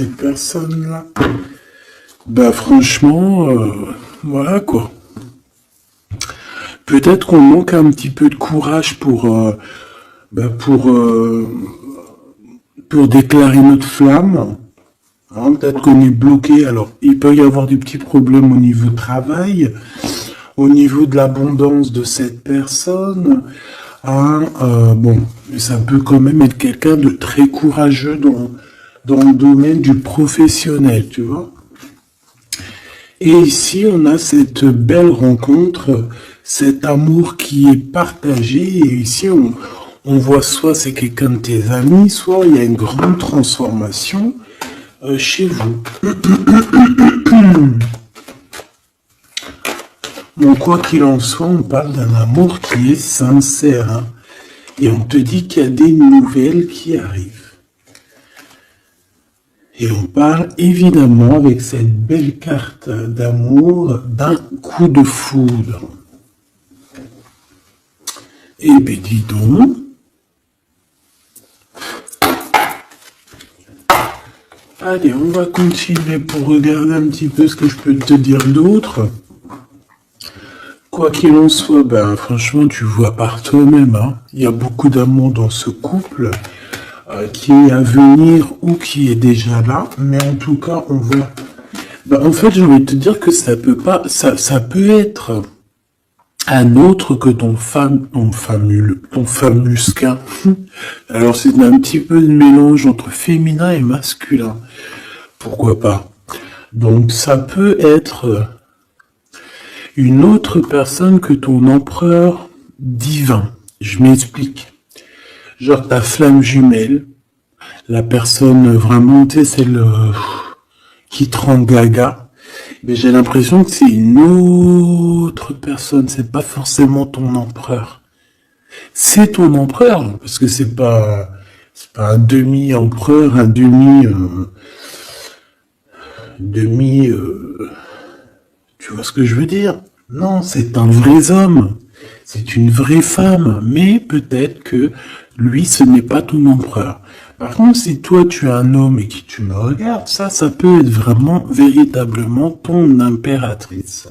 cette personne-là. Bah franchement, voilà quoi. Peut-être qu'on manque un petit peu de courage pour déclarer notre flamme. Hein, peut-être qu'on est bloqué. Alors, il peut y avoir des petits problèmes au niveau du travail, au niveau de l'abondance de cette personne. Hein, bon, ça peut quand même être quelqu'un de très courageux dans le domaine du professionnel, tu vois. Et ici, on a cette belle rencontre, cet amour qui est partagé. Et ici, on voit soit c'est quelqu'un de tes amis, soit il y a une grande transformation chez vous. Bon, quoi qu'il en soit, on parle d'un amour qui est sincère. Hein, et on te dit qu'il y a des nouvelles qui arrivent. Et on parle évidemment avec cette belle carte d'amour d'un coup de foudre. Eh bien, dis donc. Allez, on va continuer pour regarder un petit peu ce que je peux te dire d'autre. Quoi qu'il en soit, ben franchement, tu vois par toi-même, hein, il y a beaucoup d'amour dans ce couple. Qui est à venir ou qui est déjà là, mais en tout cas, on voit. Bah, en fait, j'ai envie de te dire que ça peut pas, ça peut être un autre que ton famusquin. Alors, c'est un petit peu de mélange entre féminin et masculin. Pourquoi pas? Donc, ça peut être une autre personne que ton empereur divin. Je m'explique. Genre ta flamme jumelle, la personne vraiment, tu sais, celle qui te rend gaga. Mais j'ai l'impression que c'est une autre personne, c'est pas forcément ton empereur. C'est ton empereur, parce que c'est pas un demi-empereur, un tu vois ce que je veux dire? Non, c'est un vrai homme. C'est une vraie femme, mais peut-être que lui, ce n'est pas ton empereur. Par contre, si toi, tu es un homme et que tu me regardes, ça peut être vraiment, véritablement ton impératrice.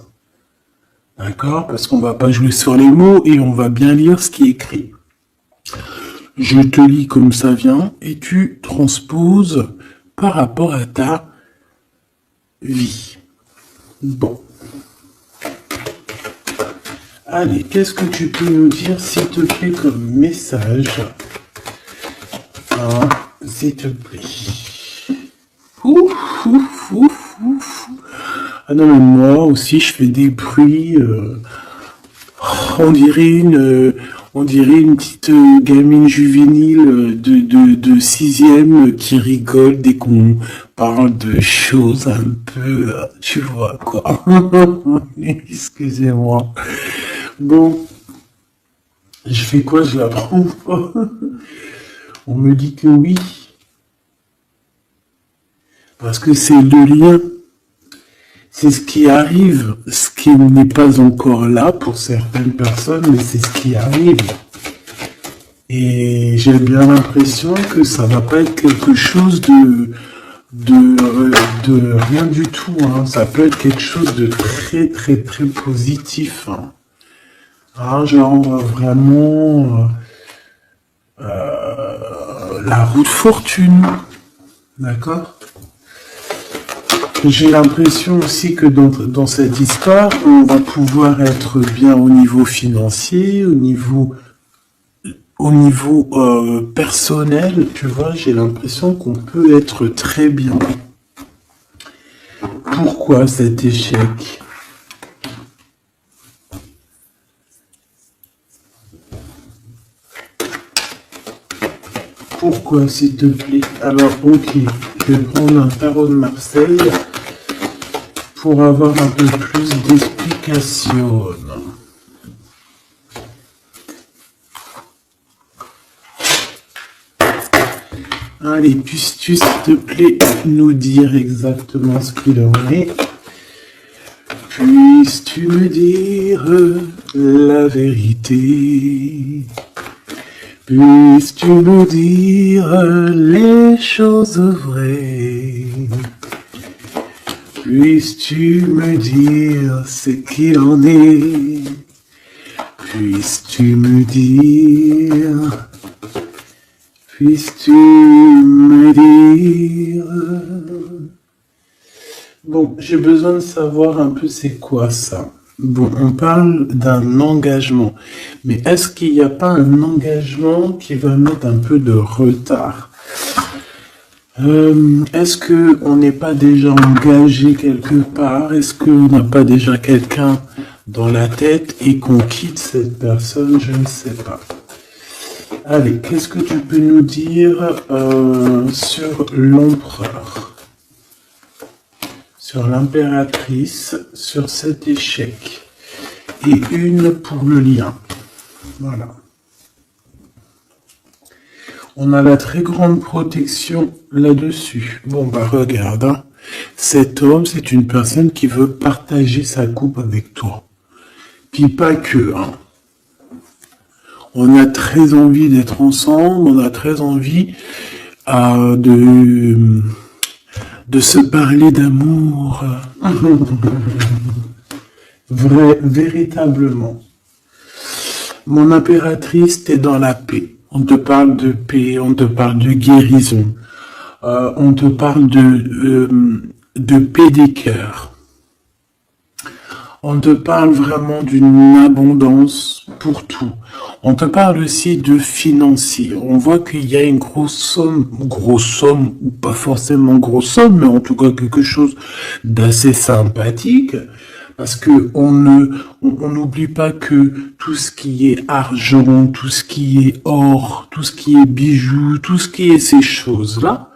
D'accord? Parce qu'on va pas jouer sur les mots et on va bien lire ce qui est écrit. Je te lis comme ça vient et tu transposes par rapport à ta vie. Bon. Allez, qu'est-ce que tu peux nous dire, s'il te plaît, comme message? Hein, s'il te plaît. Ah non, mais moi aussi, je fais des bruits. On dirait une petite gamine juvénile de sixième qui rigole dès qu'on parle de choses un peu, tu vois, quoi. Excusez-moi. Bon, je fais quoi? Je la prends pas. On me dit que oui. Parce que c'est le lien. C'est ce qui arrive. Ce qui n'est pas encore là pour certaines personnes, mais c'est ce qui arrive. Et j'ai bien l'impression que ça va pas être quelque chose de rien du tout. Hein. Ça peut être quelque chose de très, très, très positif. Hein. Ah, genre vraiment la roue de fortune, d'accord? J'ai l'impression aussi que dans cette histoire, on va pouvoir être bien au niveau financier, au niveau personnel, tu vois, j'ai l'impression qu'on peut être très bien. Pourquoi cet échec? Pourquoi, s'il te plaît? Alors, ok, je vais prendre un tarot de Marseille pour avoir un peu plus d'explications. Allez, puisses-tu, s'il te plaît, nous dire exactement ce qu'il en est? Puisses-tu me dire la vérité? Puisses-tu me dire les choses vraies? Puisses-tu me dire ce qu'il en est? Puisses-tu me dire? Puisses-tu me dire? Bon, j'ai besoin de savoir un peu c'est quoi ça. Bon, on parle d'un engagement, mais est-ce qu'il n'y a pas un engagement qui va mettre un peu de retard? Est-ce qu'on n'est pas déjà engagé quelque part? Est-ce qu'on n'a pas déjà quelqu'un dans la tête et qu'on quitte cette personne? Je ne sais pas. Allez, qu'est-ce que tu peux nous dire sur l'empereur? Sur l'impératrice, sur cet échec. Et une pour le lien. Voilà. On a la très grande protection là-dessus. Bon, bah regarde, hein. Cet homme, c'est une personne qui veut partager sa coupe avec toi. Puis pas que, hein. On a très envie d'être ensemble, on a très envie de se parler d'amour. Véritablement. Mon impératrice, t'es dans la paix. On te parle de paix, on te parle de guérison. On te parle de paix des cœurs. On te parle vraiment d'une abondance pour tout. On te parle aussi de financier. On voit qu'il y a une grosse somme, ou pas forcément grosse somme, mais en tout cas quelque chose d'assez sympathique. Parce que on n'oublie pas que tout ce qui est argent, tout ce qui est or, tout ce qui est bijoux, tout ce qui est ces choses-là,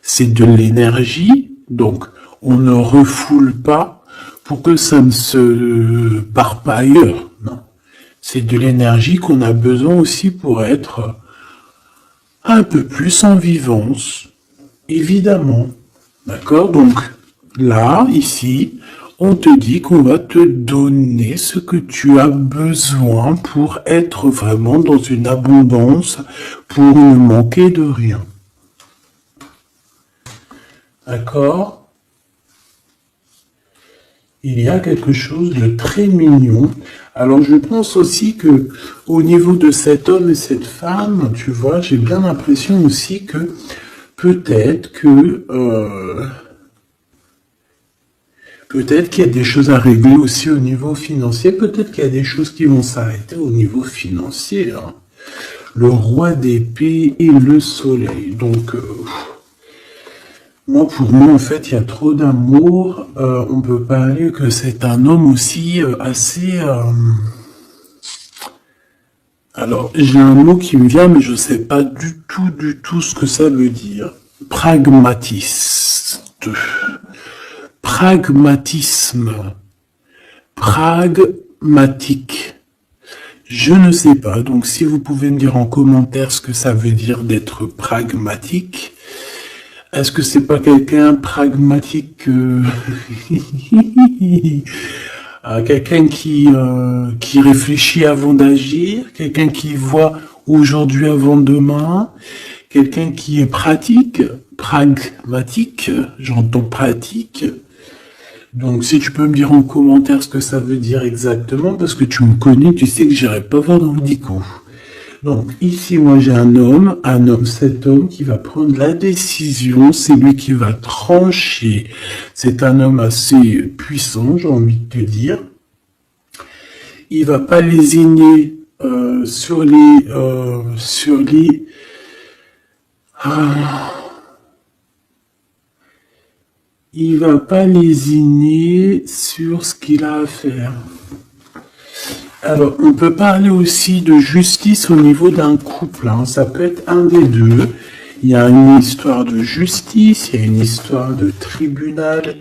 c'est de l'énergie. Donc, on ne refoule pas pour que ça ne se part pas ailleurs. Non. C'est de l'énergie qu'on a besoin aussi pour être un peu plus en vivance, évidemment. D'accord? Donc, là, ici, on te dit qu'on va te donner ce que tu as besoin pour être vraiment dans une abondance, pour ne manquer de rien. D'accord? Il y a quelque chose de très mignon. Alors je pense aussi que au niveau de cet homme et cette femme, tu vois, j'ai bien l'impression aussi que peut-être qu'il y a des choses à régler aussi au niveau financier. Peut-être qu'il y a des choses qui vont s'arrêter au niveau financier. Hein. Le roi d'épée et le soleil. Donc, pour moi, en fait, il y a trop d'amour. On peut parler que c'est un homme aussi assez... Alors, j'ai un mot qui me vient, mais je ne sais pas du tout ce que ça veut dire. Pragmatiste. Pragmatisme. Pragmatique. Je ne sais pas. Donc, si vous pouvez me dire en commentaire ce que ça veut dire d'être pragmatique. Est-ce que c'est pas quelqu'un pragmatique, quelqu'un qui réfléchit avant d'agir, quelqu'un qui voit aujourd'hui avant demain, quelqu'un qui est pratique, pragmatique, j'entends pratique. Donc si tu peux me dire en commentaire ce que ça veut dire exactement, parce que tu me connais, tu sais que j'irai pas voir dans le dico. Donc ici, moi j'ai cet homme qui va prendre la décision, c'est lui qui va trancher. C'est un homme assez puissant, j'ai envie de te dire. Il va pas lésiner sur les il va pas lésiner sur ce qu'il a à faire. Alors, on peut parler aussi de justice au niveau d'un couple. Hein. Ça peut être un des deux. Il y a une histoire de justice, il y a une histoire de tribunal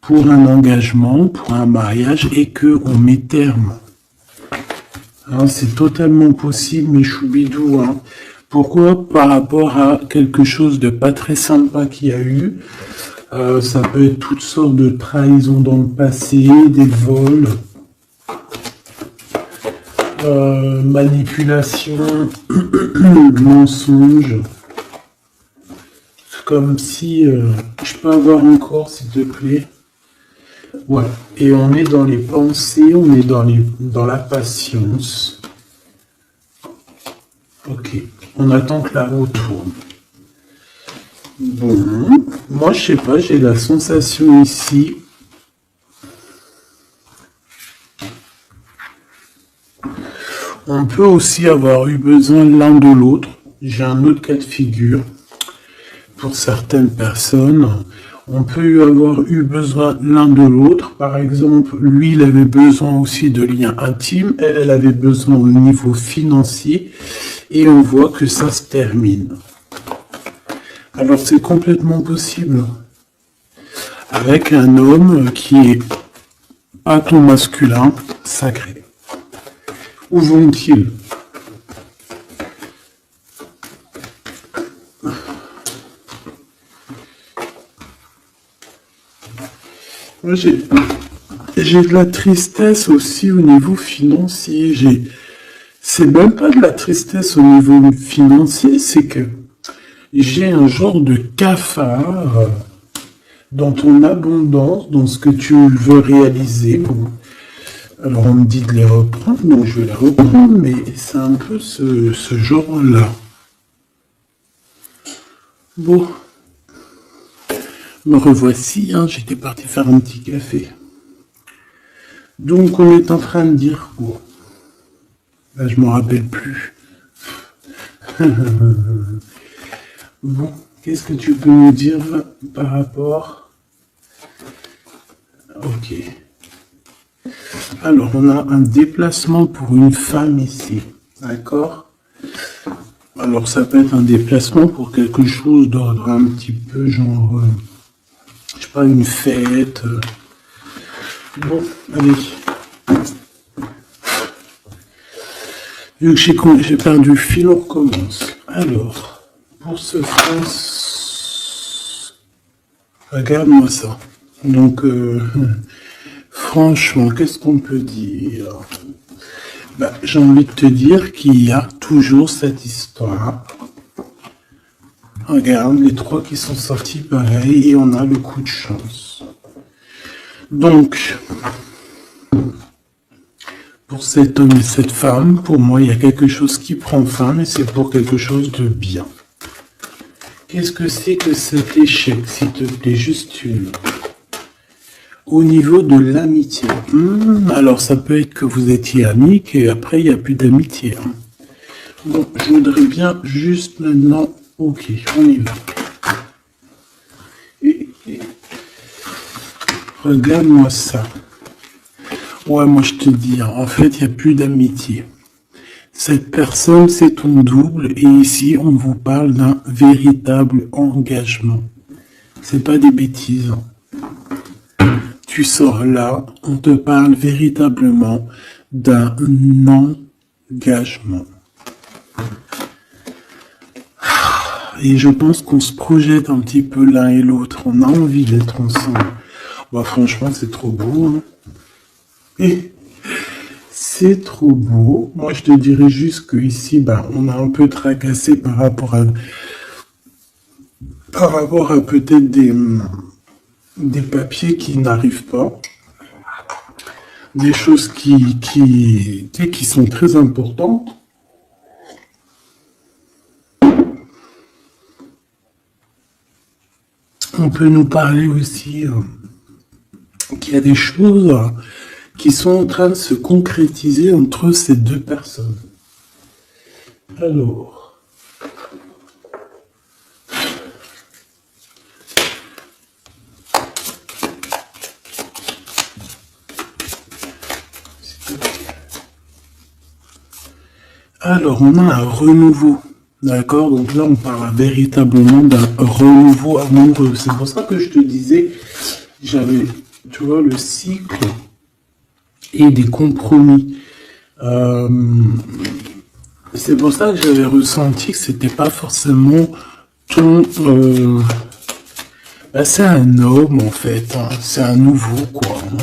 pour un engagement, pour un mariage, et qu'on met terme. Hein, c'est totalement possible, mais choubidou. Hein. Pourquoi? Par rapport à quelque chose de pas très sympa qu'il y a eu. Ça peut être toutes sortes de trahisons dans le passé, des vols. manipulation, mensonge. Comme si je peux avoir encore, s'il te plaît. Ouais. Et on est dans les pensées, on est dans la patience. Ok. On attend que la roue tourne. Bon. Moi, je sais pas, j'ai la sensation ici. On peut aussi avoir eu besoin l'un de l'autre. J'ai un autre cas de figure. Pour certaines personnes, on peut avoir eu besoin l'un de l'autre. Par exemple, lui, il avait besoin aussi de liens intimes. Elle avait besoin au niveau financier. Et on voit que ça se termine. Alors, c'est complètement possible. Avec un homme qui est à ton masculin sacré. Où vont-ils? Moi, j'ai de la tristesse aussi au niveau financier. C'est même pas de la tristesse au niveau financier, c'est que j'ai un genre de cafard dans ton abondance, dans ce que tu veux réaliser. Bon. Alors on me dit de les reprendre, donc je vais les reprendre, mais c'est un peu ce genre-là. Bon. Me revoici, hein, j'étais parti faire un petit café. Donc on est en train de dire quoi? Là, je m'en rappelle plus. Bon, qu'est-ce que tu peux nous dire par rapport? Ok. Alors, on a un déplacement pour une femme ici. D'accord? Alors, ça peut être un déplacement pour quelque chose d'ordre un petit peu genre... je sais pas, une fête. Bon, allez. Vu que j'ai perdu le fil, on recommence. Alors, pour ce France, regarde-moi ça. Donc, franchement, qu'est-ce qu'on peut dire? Bah, j'ai envie de te dire qu'il y a toujours cette histoire. Regarde, les trois qui sont sortis pareil, et on a le coup de chance. Donc, pour cet homme et cette femme, pour moi, il y a quelque chose qui prend fin, mais c'est pour quelque chose de bien. Qu'est-ce que c'est que cet échec, s'il te plaît, juste une? Au niveau de l'amitié. Alors, ça peut être que vous étiez amis, qu'après, il n'y a plus d'amitié. Hein. Bon, je voudrais bien juste maintenant... Ok, on y va. Regarde-moi ça. Ouais, moi je te dis, en fait, il n'y a plus d'amitié. Cette personne, c'est ton double, et ici, on vous parle d'un véritable engagement. C'est pas des bêtises. Tu sors là, on te parle véritablement d'un engagement. Et je pense qu'on se projette un petit peu l'un et l'autre. On a envie d'être ensemble. Bah, franchement, c'est trop beau. Hein. Et c'est trop beau. Moi, je te dirais juste que ici, bah, on a un peu tracassé par rapport à peut-être des papiers qui n'arrivent pas. Des choses qui sont très importantes. On peut nous parler aussi qu'il y a des choses qui sont en train de se concrétiser entre ces deux personnes. Alors, on a un renouveau. D'accord, donc là on parle véritablement d'un renouveau amoureux. C'est pour ça que je te disais, j'avais, tu vois, le cycle et des compromis. C'est pour ça que j'avais ressenti que c'était pas forcément ton... c'est un homme en fait, hein. C'est un nouveau quoi. Hein.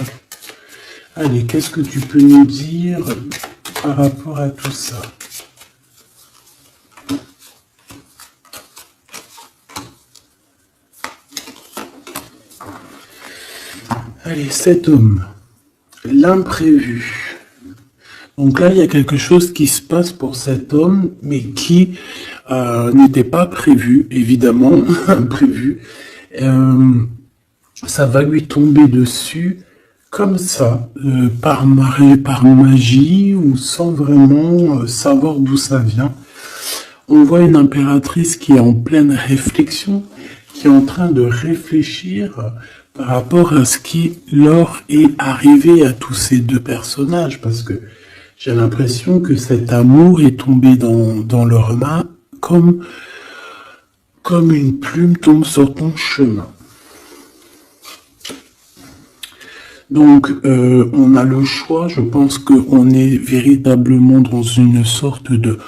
Allez, qu'est-ce que tu peux nous dire par rapport à tout ça? Allez, cet homme, l'imprévu. Donc là, il y a quelque chose qui se passe pour cet homme, mais qui n'était pas prévu, évidemment, imprévu. Ça va lui tomber dessus comme ça, par magie ou sans vraiment savoir d'où ça vient. On voit une impératrice qui est en pleine réflexion, qui est en train de réfléchir par rapport à ce qui leur est arrivé à tous ces deux personnages, parce que j'ai l'impression que cet amour est tombé dans leurs mains comme une plume tombe sur ton chemin. Donc, on a le choix, je pense qu'on est véritablement dans une sorte de...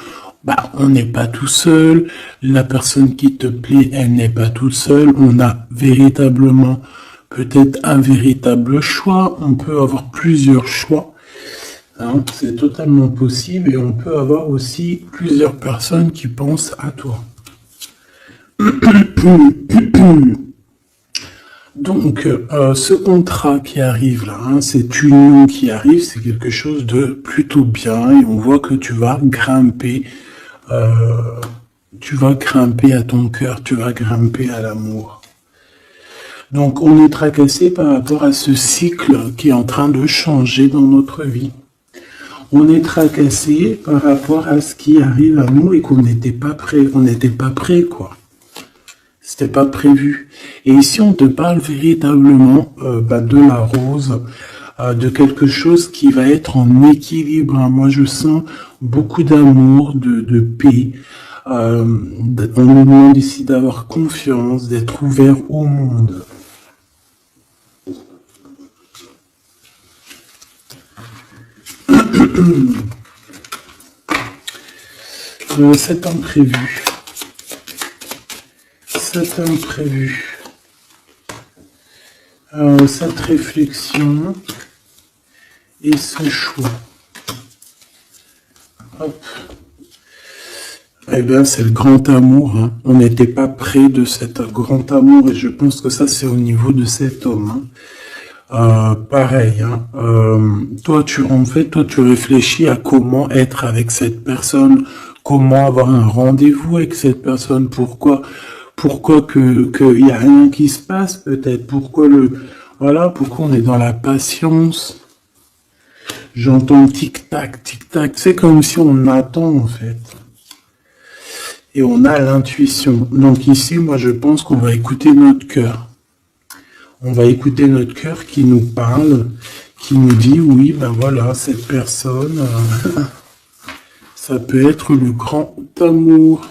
on n'est pas tout seul, la personne qui te plaît, elle n'est pas toute seule, on a véritablement peut-être un véritable choix, on peut avoir plusieurs choix, hein, c'est totalement possible, et on peut avoir aussi plusieurs personnes qui pensent à toi. Donc, ce contrat qui arrive là, hein, cette union qui arrive, c'est quelque chose de plutôt bien, et on voit que tu vas grimper à ton cœur, tu vas grimper à l'amour. Donc, on est tracassé par rapport à ce cycle qui est en train de changer dans notre vie. On est tracassé par rapport à ce qui arrive à nous et qu'on n'était pas prêt, quoi. C'était pas prévu. Et ici, on te parle véritablement de la rose, de quelque chose qui va être en équilibre. Moi, je sens beaucoup d'amour, de paix. On nous demande ici d'avoir confiance, d'être ouvert au monde. C'est imprévu. C'est imprévu. Cette réflexion et ce choix. Hop. Eh bien, c'est le grand amour. Hein. On n'était pas près de cet grand amour et je pense que ça, c'est au niveau de cet homme. Hein. Pareil. Hein. Toi, tu réfléchis à comment être avec cette personne, comment avoir un rendez-vous avec cette personne, pourquoi qu'il y a rien qui se passe peut-être, pourquoi on est dans la patience. J'entends tic-tac, tic-tac, c'est comme si on attend en fait. Et on a l'intuition. Donc ici, moi je pense qu'on va écouter notre cœur. On va écouter notre cœur qui nous parle, qui nous dit oui, cette personne, ça peut être le grand amour.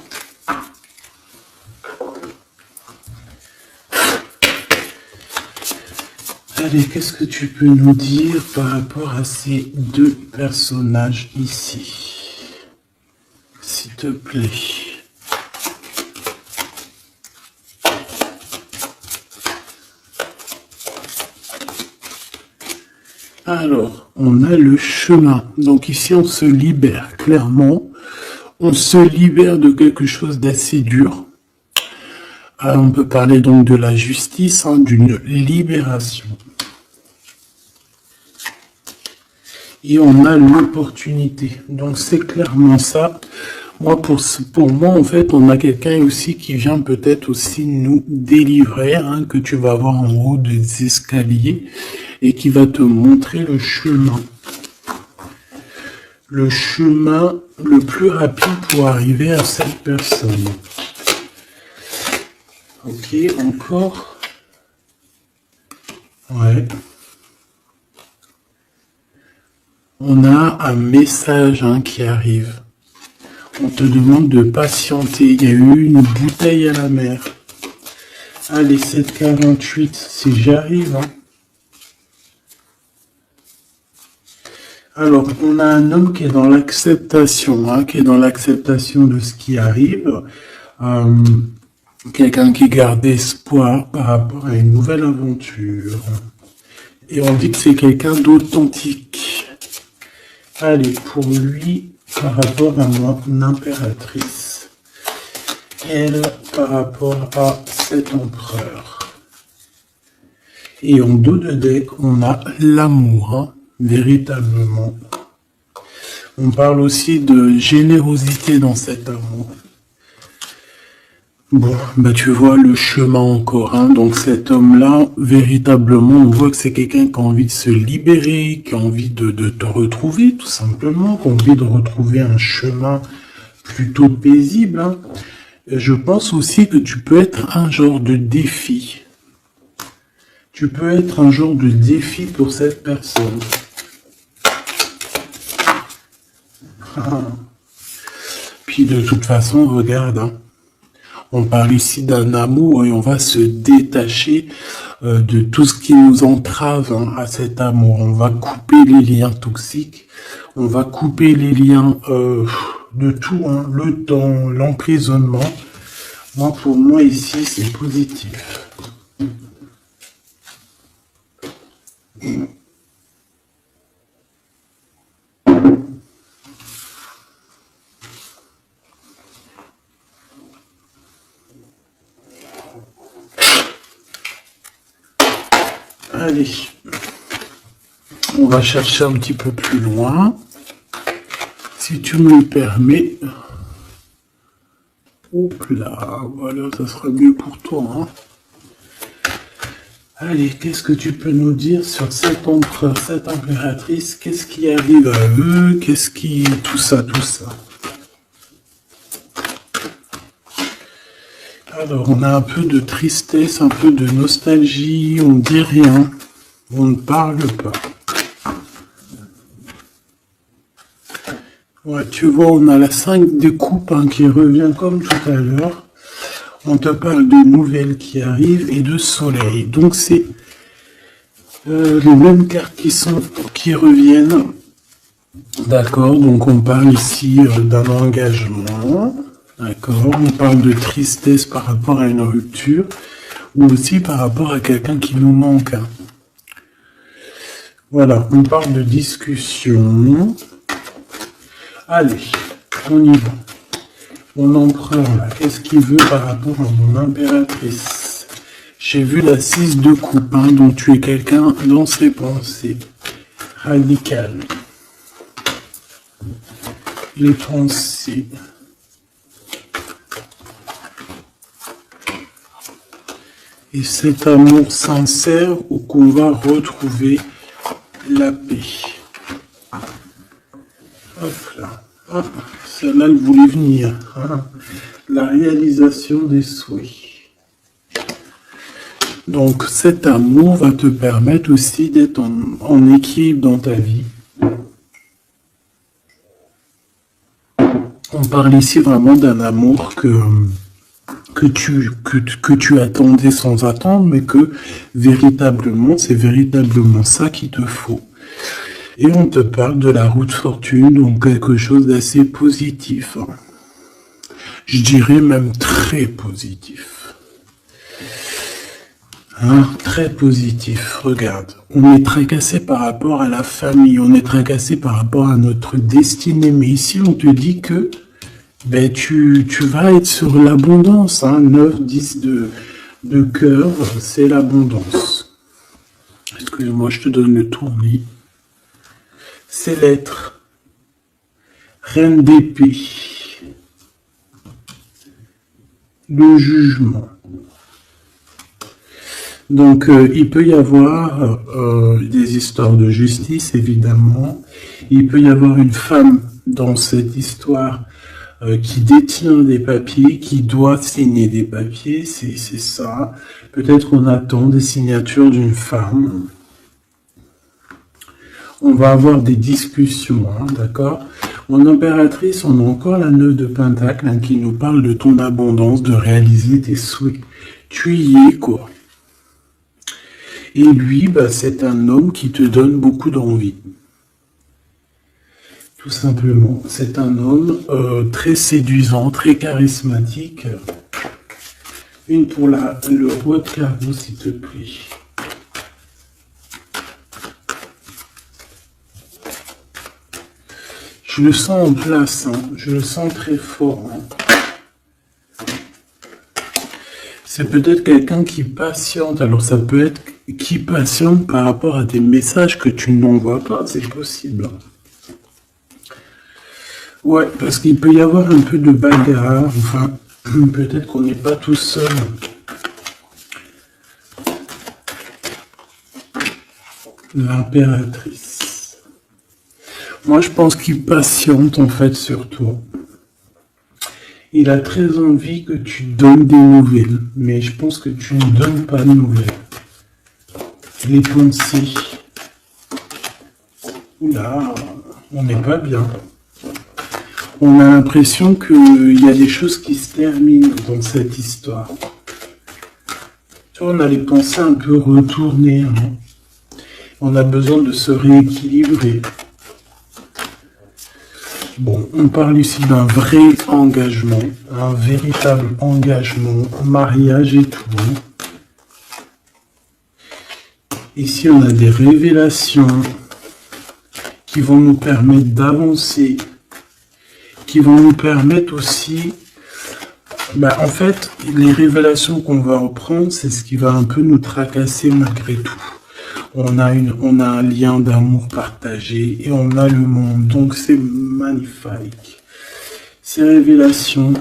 Allez, qu'est-ce que tu peux nous dire par rapport à ces deux personnages ici? S'il te plaît. Alors, on a le chemin. Donc ici, on se libère, clairement. On se libère de quelque chose d'assez dur. On peut parler donc de la justice, hein, d'une libération. Et on a l'opportunité. Donc c'est clairement ça. Pour moi, en fait, on a quelqu'un aussi qui vient peut-être aussi nous délivrer, hein, que tu vas voir en haut des escaliers, et qui va te montrer le chemin. Le chemin le plus rapide pour arriver à cette personne. Ok, encore. Ouais. On a un message qui arrive. On te demande de patienter. Il y a eu une bouteille à la mer. Allez, 7,48, si j'arrive. Alors, on a un homme qui est dans l'acceptation, qui est dans l'acceptation de ce qui arrive. Quelqu'un qui garde espoir par rapport à une nouvelle aventure. Et on dit que c'est quelqu'un d'authentique. Allez, pour lui, par rapport à mon impératrice, elle, par rapport à cet empereur. Et en dos de deck, on a l'amour, hein, véritablement. On parle aussi de générosité dans cet amour. Bon, bah tu vois le chemin encore, hein. Donc cet homme-là, véritablement, on voit que c'est quelqu'un qui a envie de se libérer, qui a envie de te retrouver, tout simplement, qui a envie de retrouver un chemin plutôt paisible, hein. Je pense aussi que tu peux être un genre de défi. Tu peux être un genre de défi pour cette personne. Puis de toute façon, regarde, hein. On parle ici d'un amour et on va se détacher de tout ce qui nous entrave, hein, à cet amour. On va couper les liens toxiques, on va couper les liens de tout, hein, le temps, l'emprisonnement. Moi, pour moi, ici, c'est positif. Allez, on va chercher un petit peu plus loin, si tu me le permets. Hop là, voilà, ça sera mieux pour toi, hein. Allez, qu'est-ce que tu peux nous dire sur cet empereur, cette impératrice? Qu'est-ce qui arrive à eux? Qu'est-ce qui... tout ça, tout ça. Alors, on a un peu de tristesse, un peu de nostalgie, on ne dit rien, on ne parle pas. Ouais, tu vois, on a la 5 de coupe, hein, qui revient comme tout à l'heure. On te parle de nouvelles qui arrivent et de soleil. Donc, c'est les mêmes cartes qui reviennent. D'accord, donc on parle ici d'un engagement. D'accord, on parle de tristesse par rapport à une rupture ou aussi par rapport à quelqu'un qui nous manque. Voilà, on parle de discussion. Allez, on y va. Mon empereur, là, qu'est-ce qu'il veut par rapport à mon impératrice? J'ai vu la 6 de coupe, hein, donc tu es quelqu'un dans ses pensées. Radical. Les pensées. Et cet amour sincère où qu'on va retrouver la paix. Hop là. Hop, celle-là, elle voulait venir. Hein. La réalisation des souhaits. Donc cet amour va te permettre aussi d'être en équilibre dans ta vie. On parle ici vraiment d'un amour que tu attendais sans attendre, mais que véritablement, c'est véritablement ça qu'il te faut. Et on te parle de la route fortune, donc quelque chose d'assez positif. Je dirais même très positif. Hein, très positif. Regarde, on est tracassé par rapport à la famille, on est tracassé par rapport à notre destinée, mais ici on te dit que ben, tu vas être sur l'abondance, hein, 9, 10 de cœur, c'est l'abondance. Excuse-moi, je te donne le tournis. C'est l'être. Reine d'épée. Le jugement. Donc, il peut y avoir des histoires de justice, évidemment. Il peut y avoir une femme dans cette histoire qui détient des papiers, qui doit signer des papiers, c'est ça. Peut-être qu'on attend des signatures d'une femme. On va avoir des discussions, hein, d'accord? Mon impératrice, on a encore la 9 de Pentacle, hein, qui nous parle de ton abondance, de réaliser tes souhaits. Tu y es, quoi. Et lui, bah, c'est un homme qui te donne beaucoup d'envie. Tout simplement, c'est un homme très séduisant, très charismatique. Une pour le roi de carreau, s'il te plaît. Je le sens en place, hein. Je le sens très fort. Hein. C'est peut-être quelqu'un qui patiente. Alors ça peut être qui patiente par rapport à des messages que tu n'envoies pas, c'est possible. Ouais, parce qu'il peut y avoir un peu de bagarre. Enfin, peut-être qu'on n'est pas tout seul. L'impératrice. Moi, je pense qu'il patiente en fait surtout. Il a très envie que tu donnes des nouvelles, mais je pense que tu ne donnes pas de nouvelles. Les pensées. Oula, on n'est pas bien. On a l'impression qu'il y a des choses qui se terminent dans cette histoire. Tu vois, on a les pensées un peu retournées. Hein. On a besoin de se rééquilibrer. Bon, on parle ici d'un vrai engagement, un véritable engagement, mariage et tout. Ici, on a des révélations qui vont nous permettre d'avancer, qui vont nous permettre aussi... en fait, les révélations qu'on va reprendre, c'est ce qui va un peu nous tracasser malgré tout. On a un lien d'amour partagé et on a le monde. Donc c'est magnifique. Ces révélations,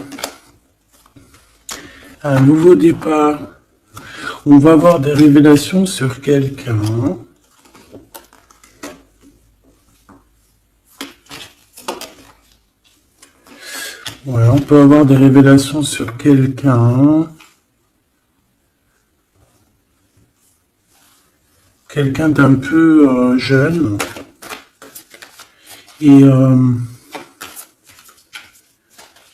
un nouveau départ. On va avoir des révélations sur quelqu'un. Ouais, on peut avoir des révélations sur quelqu'un. Quelqu'un d'un peu jeune. Et je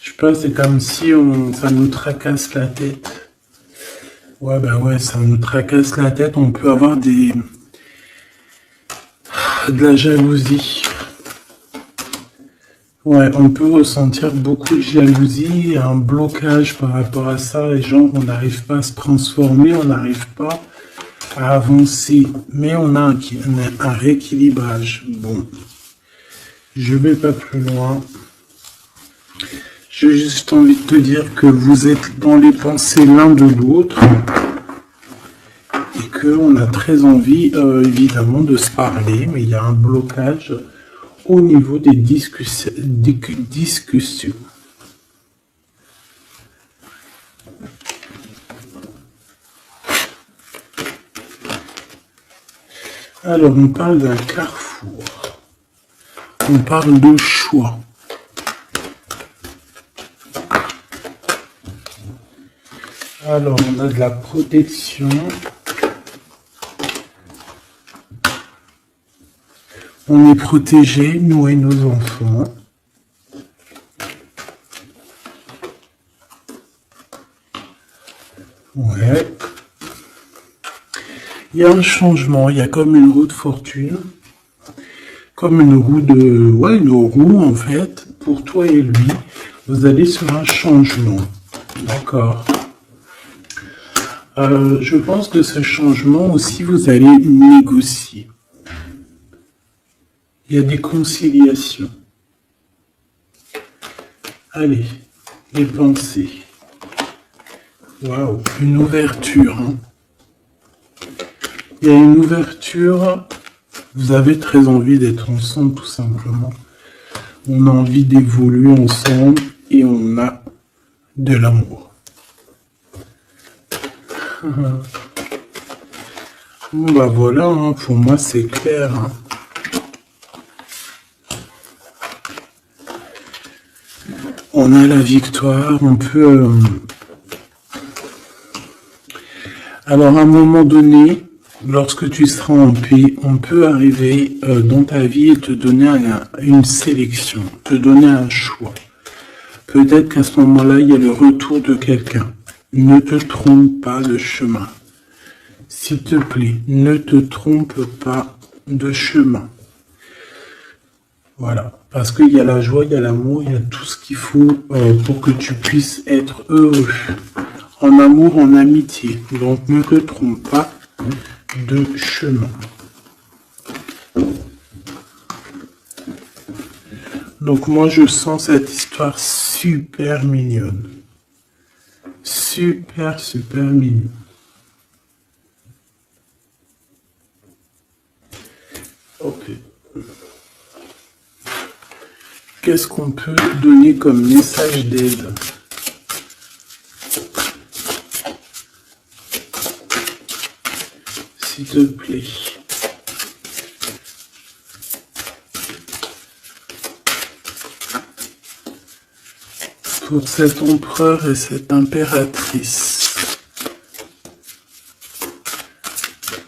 sais pas, c'est comme si ça nous tracasse la tête. Ouais, ouais, ça nous tracasse la tête. On peut avoir de la jalousie. Ouais, on peut ressentir beaucoup de jalousie, un blocage par rapport à ça. Les gens, on n'arrive pas à se transformer, on n'arrive pas à avancer, mais on a un rééquilibrage. Bon, je vais pas plus loin. J'ai juste envie de te dire que vous êtes dans les pensées l'un de l'autre et qu'on a très envie, évidemment, de se parler, mais il y a un blocage au niveau des discussions. Alors, on parle d'un carrefour. On parle de choix. Alors, on a de la protection. On est protégé, nous et nos enfants. Ouais. Il y a un changement, il y a comme une roue de fortune. Comme une roue de... Ouais, une roue en fait. Pour toi et lui, vous allez sur un changement. D'accord. Je pense que ce changement aussi, vous allez négocier. Il y a des conciliations. Allez, les pensées. Waouh, une ouverture. Hein. Il y a une ouverture. Vous avez très envie d'être ensemble, tout simplement. On a envie d'évoluer ensemble et on a de l'amour. Bon, voilà, hein, pour moi c'est clair. Hein. On a la victoire, on peut... Alors à un moment donné, lorsque tu seras en paix, on peut arriver dans ta vie et te donner une sélection, te donner un choix. Peut-être qu'à ce moment-là, il y a le retour de quelqu'un. Ne te trompe pas de chemin. S'il te plaît, ne te trompe pas de chemin. Voilà, parce qu'il y a la joie, il y a l'amour, il y a tout ce qu'il faut pour que tu puisses être heureux. En amour, en amitié. Donc ne te trompe pas de chemin. Donc moi, je sens cette histoire super mignonne. Super, super mignonne. Ok. Qu'est-ce qu'on peut donner comme message d'aide? S'il te plaît. Pour cet empereur et cette impératrice.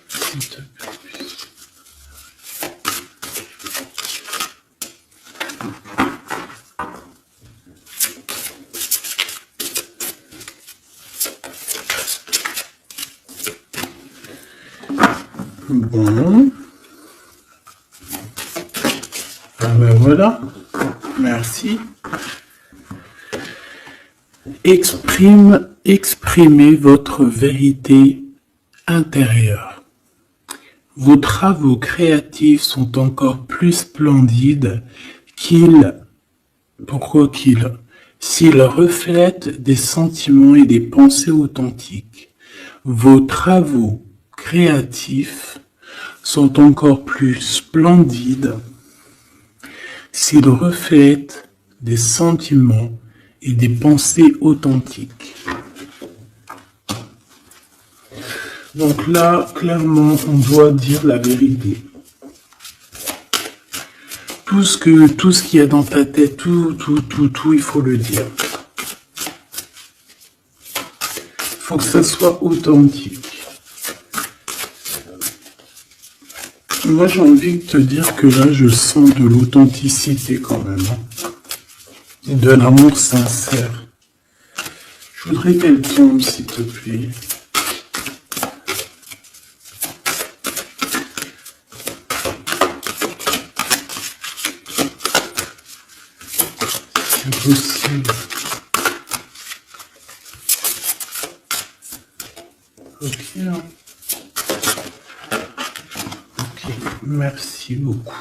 S'il te plaît. Bon. Ah ben voilà. Merci. Exprimez votre vérité intérieure. Vos travaux créatifs sont encore plus splendides s'ils reflètent des sentiments et des pensées authentiques. Vos travaux créatifs sont encore plus splendides s'ils reflètent des sentiments et des pensées authentiques. Donc là, clairement, on doit dire la vérité. Tout ce qu'il y a dans ta tête, tout, il faut le dire. Il faut que ça soit authentique. Moi, j'ai envie de te dire que là, je sens de l'authenticité quand même. Et de l'amour sincère. Je voudrais qu'elle tombe, s'il te plaît. C'est possible. Ok. Ok, merci beaucoup.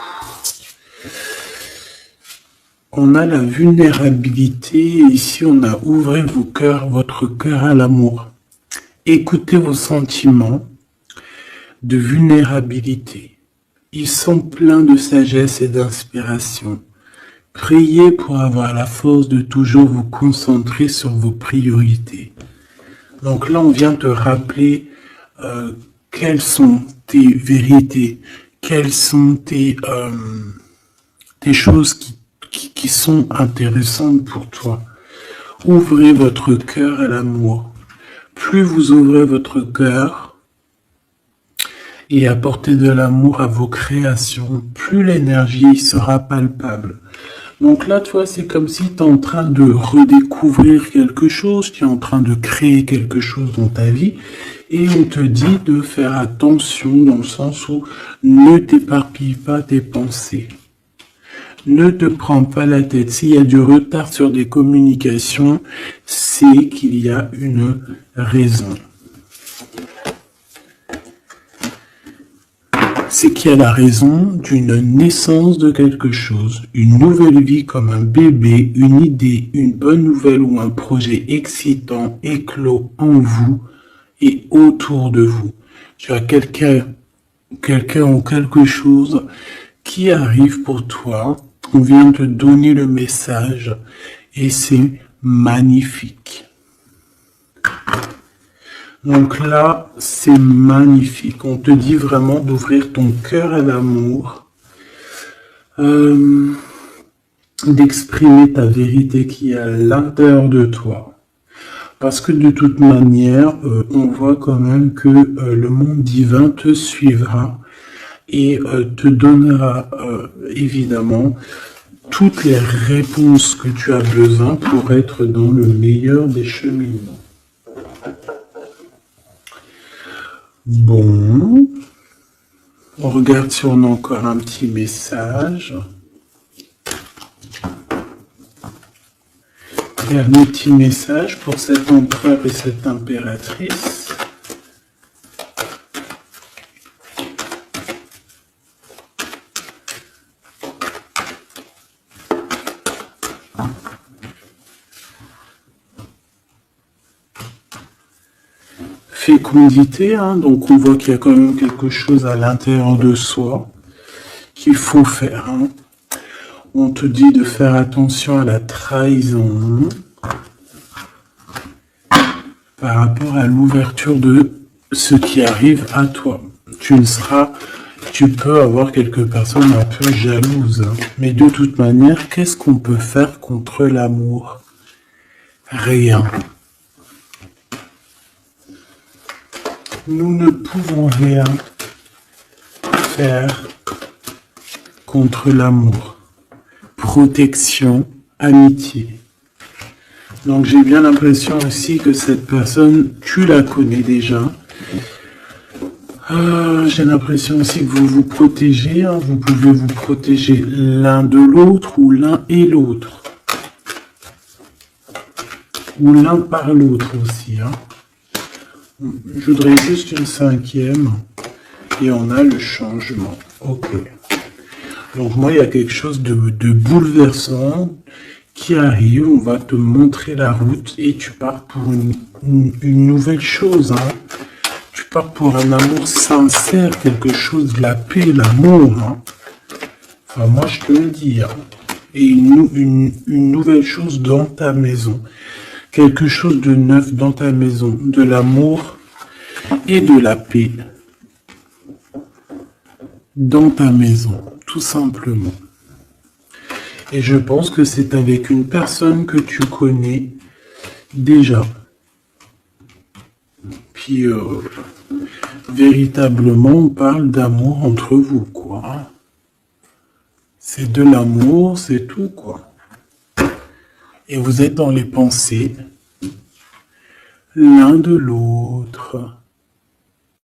On a la vulnérabilité, ici on a ouvrez votre cœur à l'amour. Écoutez vos sentiments de vulnérabilité. Ils sont pleins de sagesse et d'inspiration. Priez pour avoir la force de toujours vous concentrer sur vos priorités. Donc là, on vient te rappeler quelles sont tes vérités, quelles sont tes choses qui sont intéressantes pour toi. Ouvrez votre cœur à l'amour. Plus vous ouvrez votre cœur et apportez de l'amour à vos créations, plus l'énergie sera palpable. Donc là, toi, c'est comme si tu es en train de redécouvrir quelque chose, tu es en train de créer quelque chose dans ta vie, et on te dit de faire attention dans le sens où ne t'éparpille pas tes pensées. Ne te prends pas la tête. S'il y a du retard sur des communications, c'est qu'il y a une raison. C'est qu'il y a la raison d'une naissance de quelque chose, une nouvelle vie comme un bébé, une idée, une bonne nouvelle ou un projet excitant éclos en vous et autour de vous. Tu as quelqu'un ou quelque chose qui arrive pour toi. On vient te donner le message et c'est magnifique. Donc là, c'est magnifique. On te dit vraiment d'ouvrir ton cœur à l'amour, d'exprimer ta vérité qui est à l'intérieur de toi. Parce que de toute manière, on voit quand même que le monde divin te suivra et te donnera évidemment toutes les réponses que tu as besoin pour être dans le meilleur des cheminements. Bon, on regarde si on a encore un petit message. Dernier petit message pour cet empereur et cette impératrice. fécondité, hein, donc on voit qu'il y a quand même quelque chose à l'intérieur de soi qu'il faut faire. Hein. On te dit de faire attention à la trahison par rapport à l'ouverture de ce qui arrive à toi. Tu peux avoir quelques personnes un peu jalouses, hein. Mais de toute manière, qu'est-ce qu'on peut faire contre l'amour? Rien. Nous ne pouvons rien faire contre l'amour. Protection, amitié. Donc j'ai bien l'impression aussi que cette personne, tu la connais déjà. J'ai l'impression aussi que vous vous protégez. Hein. Vous pouvez vous protéger l'un de l'autre ou l'un et l'autre. Ou l'un par l'autre aussi. Hein. Je voudrais juste une cinquième. Et on a le changement. Ok. Donc moi, il y a quelque chose de bouleversant qui arrive. On va te montrer la route et tu pars pour une nouvelle chose. Hein. Tu pars pour un amour sincère, quelque chose de la paix, l'amour. Hein. Enfin, moi, je te le dis. Hein. Et une nouvelle chose dans ta maison. Quelque chose de neuf dans ta maison. De l'amour et de la paix. Dans ta maison, tout simplement. Et je pense que c'est avec une personne que tu connais déjà. Puis, véritablement, on parle d'amour entre vous, quoi. C'est de l'amour, c'est tout, quoi. Et vous êtes dans les pensées l'un de l'autre.